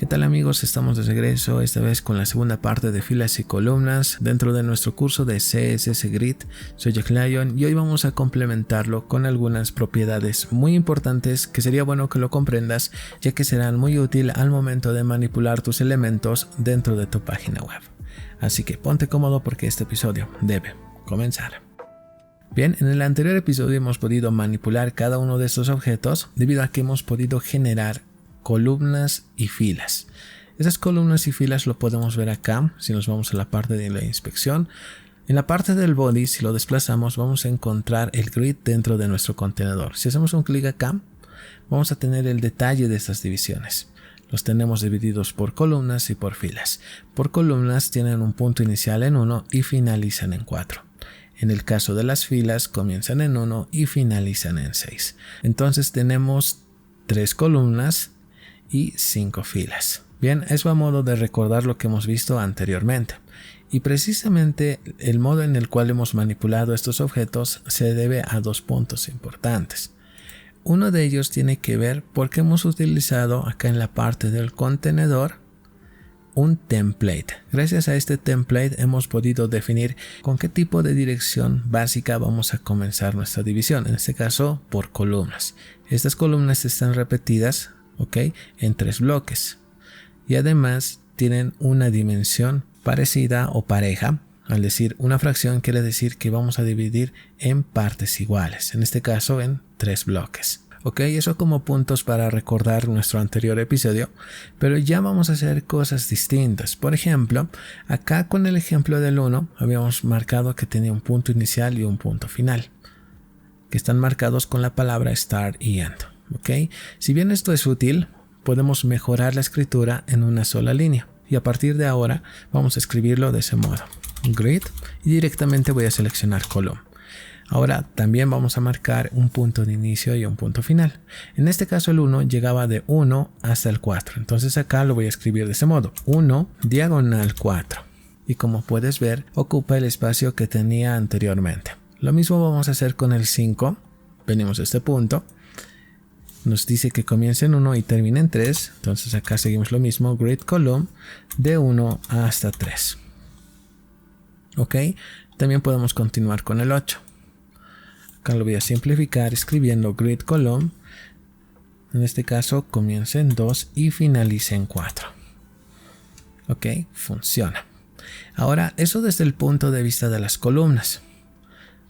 tal amigos? Estamos de regreso, esta vez con la segunda parte de filas y columnas dentro de nuestro curso de CSS Grid. Soy Jack Lyon y hoy vamos a complementarlo con algunas propiedades muy importantes que sería bueno que lo comprendas, ya que serán muy útil al momento de manipular tus elementos dentro de tu página web. Así que ponte cómodo porque este episodio debe comenzar. Bien, en el anterior episodio hemos podido manipular cada uno de estos objetos debido a que hemos podido generar columnas y filas. Esas columnas y filas lo podemos ver acá si nos vamos a la parte de la inspección. En la parte del body, si lo desplazamos, vamos a encontrar el grid dentro de nuestro contenedor. Si hacemos un clic acá, vamos a tener el detalle de estas divisiones. Los tenemos divididos por columnas y por filas. Por columnas tienen un punto inicial en 1 y finalizan en 4. En el caso de las filas, comienzan en 1 y finalizan en 6. Entonces tenemos 3 columnas y 5 filas. Bien, eso a modo de recordar lo que hemos visto anteriormente. Y precisamente el modo en el cual hemos manipulado estos objetos se debe a dos puntos importantes. Uno de ellos tiene que ver porque hemos utilizado acá en la parte del contenedor un template. Gracias a este template hemos podido definir con qué tipo de dirección básica vamos a comenzar nuestra división. En este caso por columnas. Estas columnas están repetidas en 3 bloques y además tienen una dimensión parecida o pareja. Al decir una fracción quiere decir que vamos a dividir en partes iguales, en este caso en 3 bloques. Eso como puntos para recordar nuestro anterior episodio, pero ya vamos a hacer cosas distintas. Por ejemplo, acá con el ejemplo del 1 habíamos marcado que tenía un punto inicial y un punto final, que están marcados con la palabra start y end. Si bien esto es útil, podemos mejorar la escritura en una sola línea y a partir de ahora vamos a escribirlo de ese modo: grid, y directamente voy a seleccionar column. Ahora también vamos a marcar un punto de inicio y un punto final. En este caso el 1 llegaba de 1 hasta el 4, entonces acá lo voy a escribir de ese modo: 1 diagonal 4, y como puedes ver ocupa el espacio que tenía anteriormente. Lo mismo vamos a hacer con el 5. Venimos a este punto, nos dice que comienza en 1 y termina en 3, entonces acá seguimos lo mismo: grid column de 1 hasta 3. También podemos continuar con el 8. Acá lo voy a simplificar escribiendo grid column, en este caso comienza en 2 y finaliza en 4. Funciona. Ahora eso desde el punto de vista de las columnas.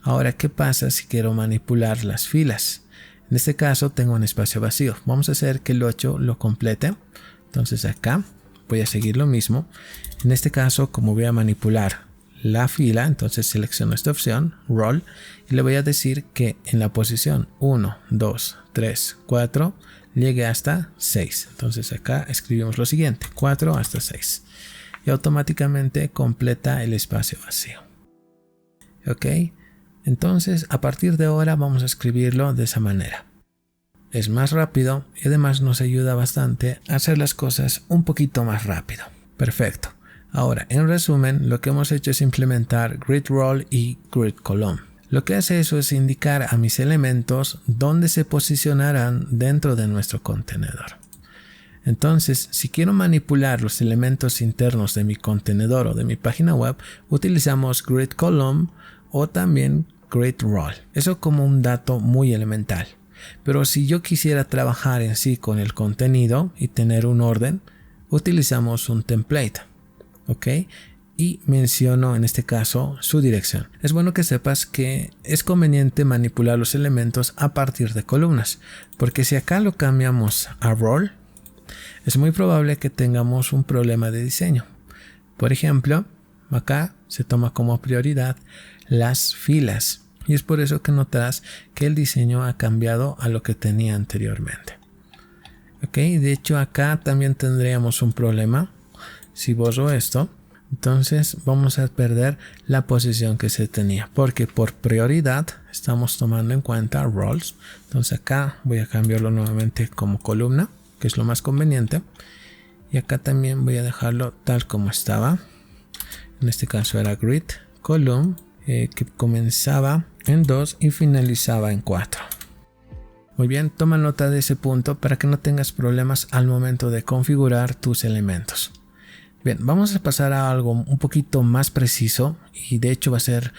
Ahora, ¿qué pasa si quiero manipular las filas? En este caso tengo un espacio vacío. Vamos a hacer que el 8 lo complete. Entonces acá voy a seguir lo mismo. En este caso, como voy a manipular la fila, entonces selecciono esta opción, Roll, y le voy a decir que en la posición 1, 2, 3, 4 llegue hasta 6. Entonces acá escribimos lo siguiente: 4 hasta 6. Y automáticamente completa el espacio vacío. Entonces a partir de ahora vamos a escribirlo de esa manera. Es más rápido y además nos ayuda bastante a hacer las cosas un poquito más rápido. Perfecto. Ahora, en resumen, lo que hemos hecho es implementar grid roll y grid column. Lo que hace eso es indicar a mis elementos dónde se posicionarán dentro de nuestro contenedor. Entonces, si quiero manipular los elementos internos de mi contenedor o de mi página web, utilizamos grid column o también grid roll. Eso como un dato muy elemental. Pero si yo quisiera trabajar en sí con el contenido y tener un orden, utilizamos un template. Y menciono en este caso su dirección. Es bueno que sepas que es conveniente manipular los elementos a partir de columnas, porque si acá lo cambiamos a roll, es muy probable que tengamos un problema de diseño. Por ejemplo, acá se toma como prioridad las filas y es por eso que notarás que el diseño ha cambiado a lo que tenía anteriormente. De hecho acá también tendríamos un problema. Si borro esto, entonces vamos a perder la posición que se tenía, porque por prioridad estamos tomando en cuenta roles. Entonces acá voy a cambiarlo nuevamente como columna, que es lo más conveniente, y acá también voy a dejarlo tal como estaba. En este caso era grid column, que comenzaba en 2 y finalizaba en 4. Muy bien, toma nota de ese punto para que no tengas problemas al momento de configurar tus elementos. Bien, vamos a pasar a algo un poquito más preciso y de hecho va a ser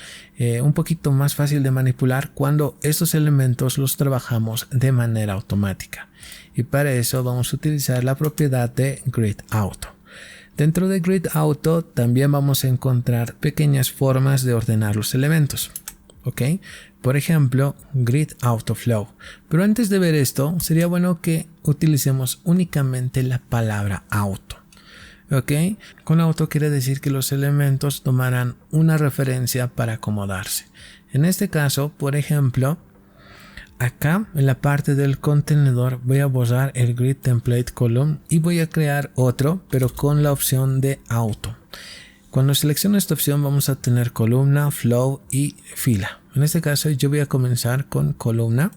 un poquito más fácil de manipular cuando estos elementos los trabajamos de manera automática. Y para eso vamos a utilizar la propiedad de Grid Auto. Dentro de Grid Auto también vamos a encontrar pequeñas formas de ordenar los elementos. ¿Ok? Por ejemplo, Grid Auto Flow. Pero antes de ver esto, sería bueno que utilicemos únicamente la palabra auto. ¿Ok? Con auto quiere decir que los elementos tomarán una referencia para acomodarse. En este caso, por ejemplo, acá en la parte del contenedor voy a borrar el Grid Template Column y voy a crear otro, pero con la opción de auto. Cuando selecciono esta opción vamos a tener columna, flow y fila. En este caso yo voy a comenzar con columna.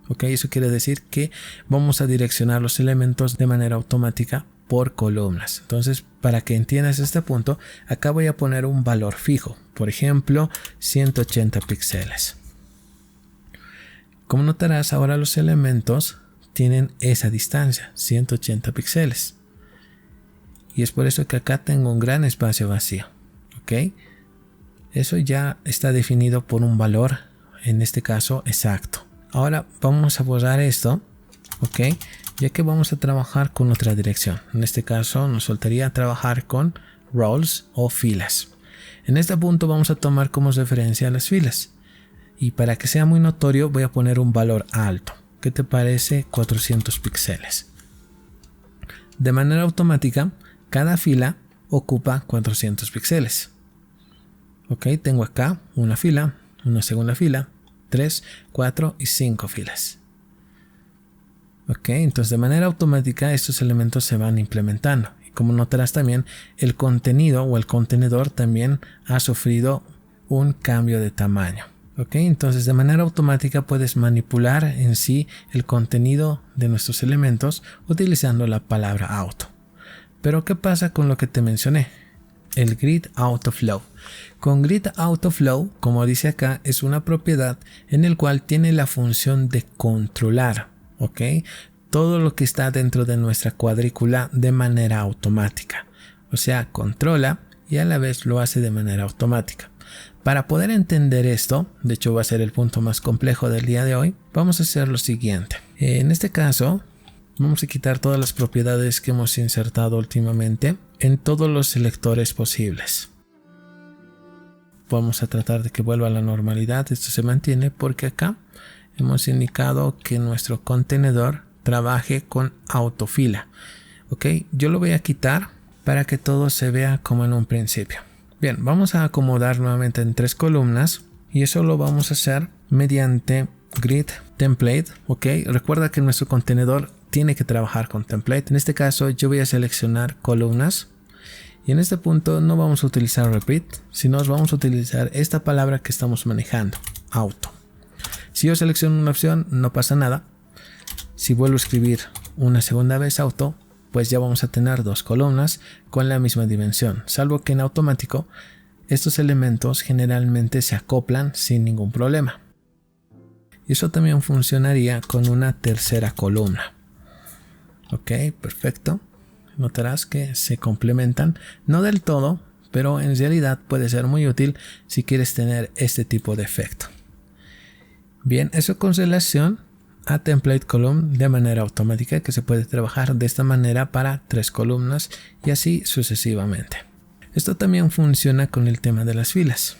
Ok, eso quiere decir que vamos a direccionar los elementos de manera automática por columnas. Entonces, para que entiendas este punto, acá voy a poner un valor fijo. Por ejemplo, 180 píxeles. Como notarás, ahora los elementos tienen esa distancia, 180 píxeles. Y es por eso que acá tengo un gran espacio vacío. ¿Ok? Eso ya está definido por un valor, en este caso exacto. Ahora vamos a borrar esto. ¿Ok? Ya que vamos a trabajar con otra dirección. En este caso nos faltaría trabajar con rows o filas. En este punto vamos a tomar como referencia las filas. Y para que sea muy notorio voy a poner un valor alto. ¿Qué te parece? 400 píxeles. De manera automática, cada fila ocupa 400 píxeles. Ok, tengo acá una fila, una segunda fila, 3, 4 y 5 filas. Ok, entonces de manera automática estos elementos se van implementando. Y como notarás también, el contenido o el contenedor también ha sufrido un cambio de tamaño. Ok, entonces de manera automática puedes manipular en sí el contenido de nuestros elementos utilizando la palabra auto. Pero ¿qué pasa con lo que te mencioné? El Grid Auto Flow. Con Grid Auto Flow, como dice acá, es una propiedad en el cual tiene la función de controlar, ¿ok? Todo lo que está dentro de nuestra cuadrícula de manera automática. O sea, controla y a la vez lo hace de manera automática. Para poder entender esto, de hecho va a ser el punto más complejo del día de hoy, vamos a hacer lo siguiente. En este caso, vamos a quitar todas las propiedades que hemos insertado últimamente en todos los selectores posibles. Vamos a tratar de que vuelva a la normalidad. Esto se mantiene porque acá hemos indicado que nuestro contenedor trabaje con autofila. Ok, yo lo voy a quitar para que todo se vea como en un principio. Bien, vamos a acomodar nuevamente en 3 columnas y eso lo vamos a hacer mediante Grid Template. Ok, recuerda que nuestro contenedor tiene que trabajar con template. En este caso yo voy a seleccionar columnas y en este punto no vamos a utilizar repeat, sino vamos a utilizar esta palabra que estamos manejando, auto. Si yo selecciono una opción no pasa nada. Si vuelvo a escribir una segunda vez auto, pues ya vamos a tener 2 columnas con la misma dimensión, salvo que en automático estos elementos generalmente se acoplan sin ningún problema. Y eso también funcionaría con una tercera columna. Ok, perfecto. Notarás que se complementan, no del todo, pero en realidad puede ser muy útil si quieres tener este tipo de efecto. Bien, eso con relación a Template Column de manera automática, que se puede trabajar de esta manera para 3 columnas y así sucesivamente. Esto también funciona con el tema de las filas.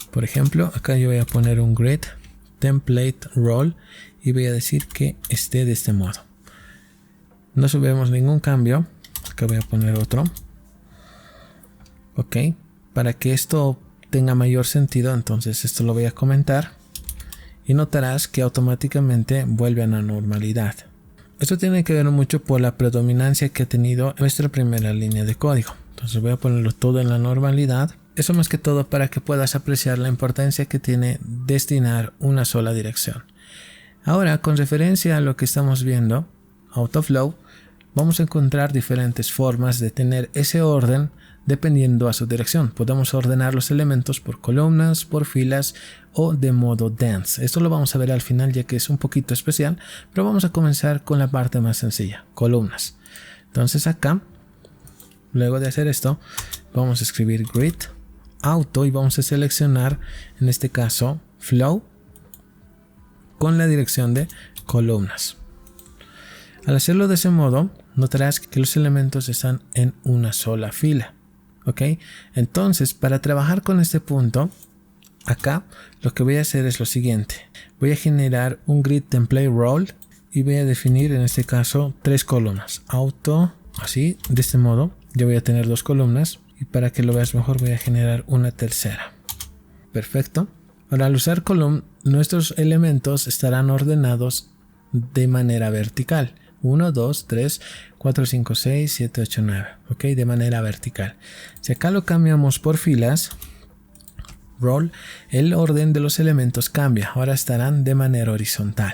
Por ejemplo, acá yo voy a poner un Grid Template Roll y voy a decir que esté de este modo. No subimos ningún cambio. Acá voy a poner otro. Ok, para que esto tenga mayor sentido, entonces esto lo voy a comentar y notarás que automáticamente vuelve a la normalidad. Esto tiene que ver mucho por la predominancia que ha tenido nuestra primera línea de código. Entonces voy a ponerlo todo en la normalidad. Eso más que todo para que puedas apreciar la importancia que tiene destinar una sola dirección. Ahora, con referencia a lo que estamos viendo, Autoflow, vamos a encontrar diferentes formas de tener ese orden dependiendo a su dirección. Podemos ordenar los elementos por columnas, por filas o de modo dense. Esto lo vamos a ver al final ya que es un poquito especial, pero vamos a comenzar con la parte más sencilla, columnas. Entonces acá, luego de hacer esto, vamos a escribir grid auto y vamos a seleccionar en este caso flow con la dirección de columnas. Al hacerlo de ese modo, notarás que los elementos están en una sola fila. ¿Ok? Entonces, para trabajar con este punto, acá lo que voy a hacer es lo siguiente. Voy a generar un grid template role y voy a definir en este caso 3 columnas. Auto, así, de este modo. Yo voy a tener 2 columnas y para que lo veas mejor voy a generar una tercera. Perfecto. Ahora, al usar column, nuestros elementos estarán ordenados de manera vertical. 1, 2, 3, 4, 5, 6, 7, 8, 9. Ok, de manera vertical. Si acá lo cambiamos por filas, roll, el orden de los elementos cambia. Ahora estarán de manera horizontal.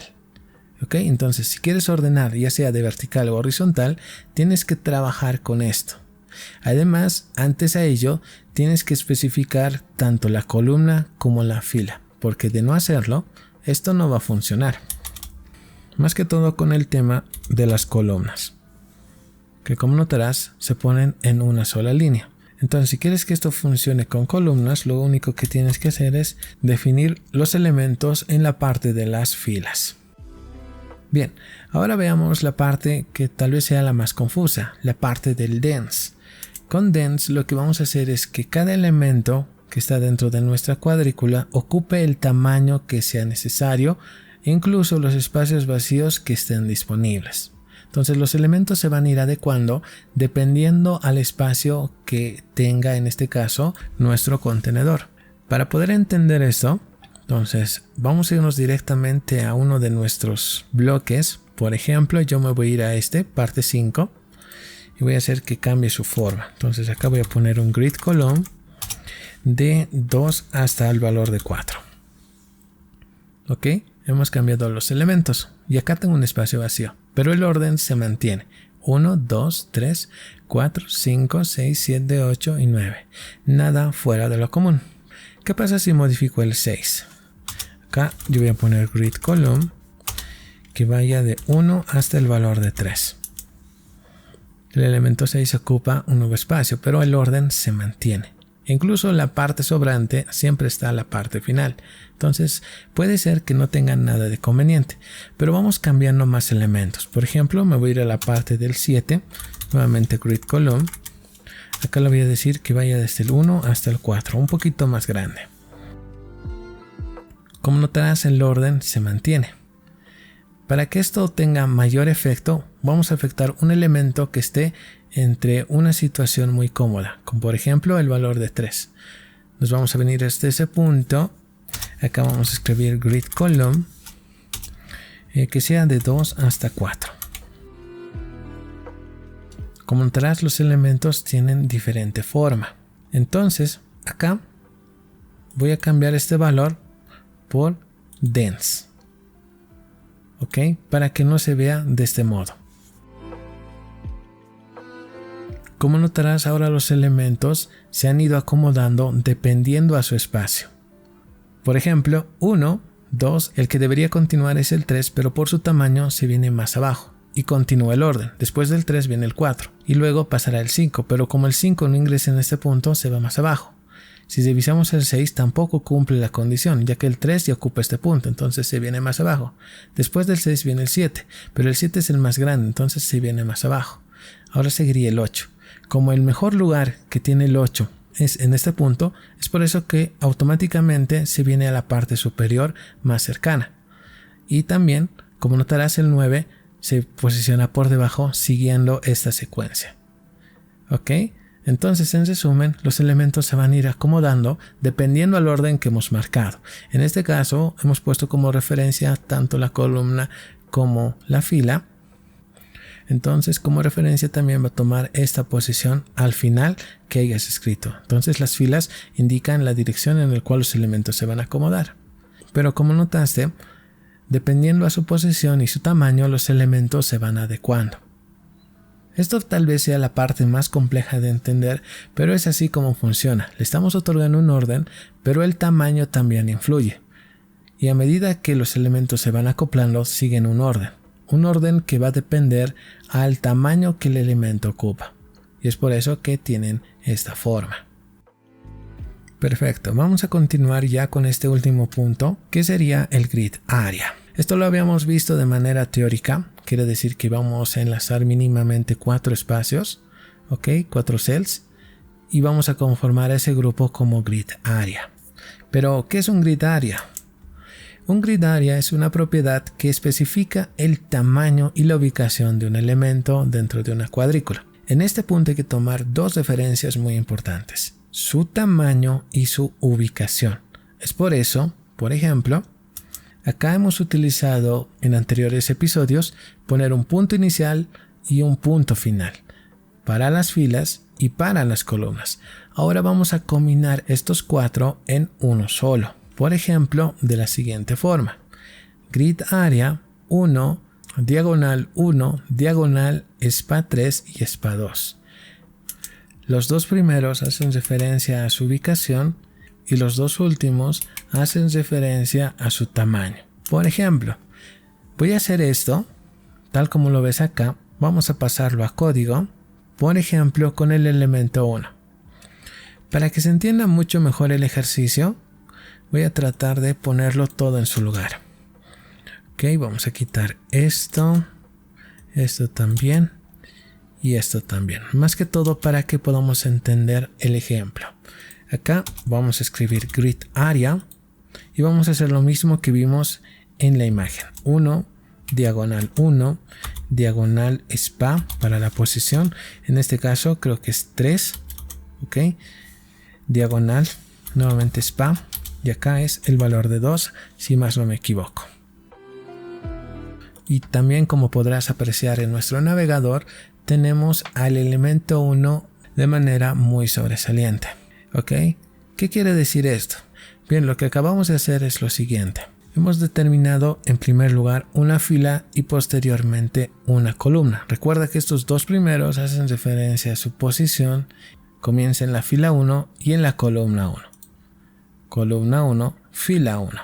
Ok, entonces si quieres ordenar ya sea de vertical o horizontal, tienes que trabajar con esto. Además, antes a ello, tienes que especificar tanto la columna como la fila, porque de no hacerlo, esto no va a funcionar. Más que todo con el tema de las columnas, que como notarás se ponen en una sola línea. Entonces, si quieres que esto funcione con columnas, lo único que tienes que hacer es definir los elementos en la parte de las filas. Bien, ahora veamos la parte que tal vez sea la más confusa, la parte del dense. Con dense lo que vamos a hacer es que cada elemento que está dentro de nuestra cuadrícula ocupe el tamaño que sea necesario, incluso los espacios vacíos que estén disponibles. Entonces los elementos se van a ir adecuando dependiendo al espacio que tenga en este caso nuestro contenedor. Para poder entender esto, entonces vamos a irnos directamente a uno de nuestros bloques. Por ejemplo, yo me voy a ir a este, parte 5, y voy a hacer que cambie su forma. Entonces acá voy a poner un grid column de 2 hasta el valor de 4. Ok, hemos cambiado los elementos y acá tengo un espacio vacío, pero el orden se mantiene. 1, 2, 3, 4, 5, 6, 7, 8 y 9. Nada fuera de lo común. ¿Qué pasa si modifico el 6? Acá yo voy a poner grid column que vaya de 1 hasta el valor de 3. El elemento 6 ocupa un nuevo espacio, pero el orden se mantiene. Incluso la parte sobrante siempre está a la parte final. Entonces puede ser que no tengan nada de conveniente. Pero vamos cambiando más elementos. Por ejemplo, me voy a ir a la parte del 7. Nuevamente grid column. Acá le voy a decir que vaya desde el 1 hasta el 4. Un poquito más grande. Como notarás, el orden se mantiene. Para que esto tenga mayor efecto, vamos a afectar un elemento que esté entre una situación muy cómoda, como por ejemplo el valor de 3. Nos vamos a venir hasta ese punto. Acá vamos a escribir grid column que sea de 2 hasta 4. Como notarás, los elementos tienen diferente forma. Entonces, acá voy a cambiar este valor por dense. ¿Ok? Para que no se vea de este modo. Como notarás, ahora los elementos se han ido acomodando dependiendo a su espacio. Por ejemplo, 1, 2, el que debería continuar es el 3, pero por su tamaño se viene más abajo y continúa el orden. Después del 3 viene el 4 y luego pasará el 5, pero como el 5 no ingresa en este punto, se va más abajo. Si revisamos el 6 tampoco cumple la condición, ya que el 3 ya ocupa este punto, entonces se viene más abajo. Después del 6 viene el 7, pero el 7 es el más grande, entonces se viene más abajo. Ahora seguiría el 8. Como el mejor lugar que tiene el 8 es en este punto, es por eso que automáticamente se viene a la parte superior más cercana. Y también, como notarás, el 9 se posiciona por debajo siguiendo esta secuencia. ¿Ok? Entonces, en resumen, los elementos se van a ir acomodando dependiendo al orden que hemos marcado. En este caso, hemos puesto como referencia tanto la columna como la fila. Entonces, como referencia también va a tomar esta posición al final que hayas escrito. Entonces, las filas indican la dirección en la cual los elementos se van a acomodar. Pero como notaste, dependiendo a su posición y su tamaño, los elementos se van adecuando. Esto tal vez sea la parte más compleja de entender, pero es así como funciona. Le estamos otorgando un orden, pero el tamaño también influye. Y a medida que los elementos se van acoplando, siguen un orden que va a depender al tamaño que el elemento ocupa. Y es por eso que tienen esta forma. Perfecto, vamos a continuar ya con este último punto, que sería el grid area. Esto lo habíamos visto de manera teórica, quiere decir que vamos a enlazar mínimamente 4 espacios, ¿ok? 4 cells, y vamos a conformar ese grupo como grid area. Pero, ¿qué es un grid area? Un grid area es una propiedad que especifica el tamaño y la ubicación de un elemento dentro de una cuadrícula. En este punto hay que tomar dos referencias muy importantes: su tamaño y su ubicación. Es por eso, por ejemplo, acá hemos utilizado en anteriores episodios poner un punto inicial y un punto final para las filas y para las columnas. Ahora vamos a combinar estos 4 en uno solo. Por ejemplo, de la siguiente forma: grid area 1, diagonal 1, diagonal spa 3 y spa 2. Los dos primeros hacen referencia a su ubicación y los dos últimos hacen referencia a su tamaño. Por ejemplo, voy a hacer esto tal como lo ves acá. Vamos a pasarlo a código, por ejemplo con el elemento 1. Para que se entienda mucho mejor el ejercicio, voy a tratar de ponerlo todo en su lugar. Ok, vamos a quitar esto también y esto también. Más que todo para que podamos entender el ejemplo. Acá vamos a escribir grid area y vamos a hacer lo mismo que vimos en la imagen. 1, diagonal 1, diagonal spa para la posición. En este caso creo que es 3. Ok, diagonal nuevamente spa. Y acá es el valor de 2, si más no me equivoco. Y también, como podrás apreciar en nuestro navegador, tenemos al elemento 1 de manera muy sobresaliente. ¿Ok? ¿Qué quiere decir esto? Bien, lo que acabamos de hacer es lo siguiente. Hemos determinado en primer lugar una fila y posteriormente una columna. Recuerda que estos dos primeros hacen referencia a su posición. Comienza en la fila 1 y en la columna 1. Columna 1, fila 1.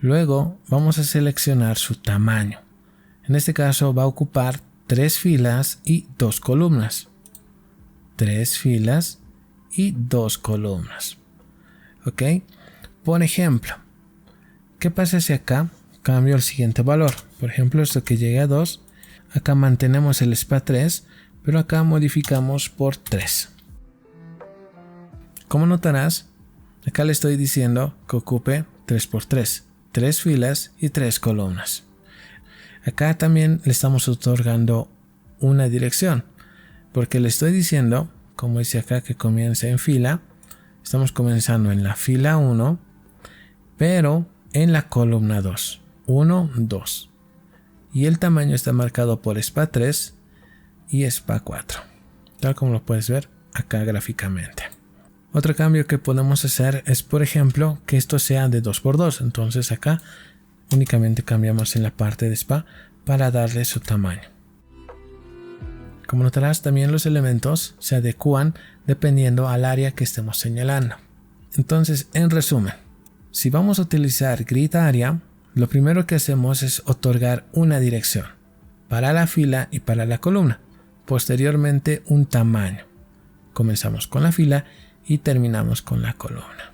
Luego vamos a seleccionar su tamaño. En este caso va a ocupar 3 filas y 2 columnas. 3 filas y 2 columnas. ¿Ok? Por ejemplo, ¿qué pasa si acá cambio el siguiente valor? Por ejemplo, esto que llegue a 2. Acá mantenemos el spa 3, pero acá modificamos por 3. Como notarás, acá le estoy diciendo que ocupe 3×3, 3 filas y 3 columnas. Acá también le estamos otorgando una dirección, porque le estoy diciendo, como dice acá, que comience en fila. Estamos comenzando en la fila 1, pero en la columna 2. 1, 2. Y el tamaño está marcado por spa 3 y spa 4, tal como lo puedes ver acá gráficamente. Otro cambio que podemos hacer es, por ejemplo, que esto sea de 2×2. Entonces acá únicamente cambiamos en la parte de spa para darle su tamaño. Como notarás, también los elementos se adecúan dependiendo al área que estemos señalando. Entonces, en resumen, si vamos a utilizar grid area, lo primero que hacemos es otorgar una dirección para la fila y para la columna. Posteriormente, un tamaño. Comenzamos con la fila y terminamos con la columna.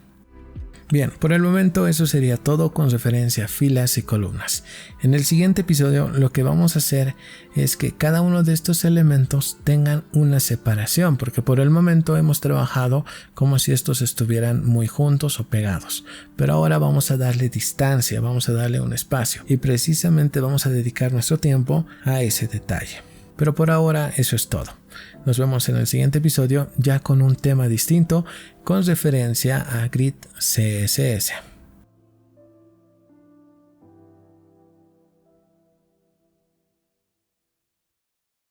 Bien, por el momento eso sería todo con referencia a filas y columnas. En el siguiente episodio lo que vamos a hacer es que cada uno de estos elementos tengan una separación, porque por el momento hemos trabajado como si estos estuvieran muy juntos o pegados. Pero ahora vamos a darle distancia, vamos a darle un espacio y precisamente vamos a dedicar nuestro tiempo a ese detalle. Pero por ahora eso es todo. Nos vemos en el siguiente episodio ya con un tema distinto con referencia a Grid CSS.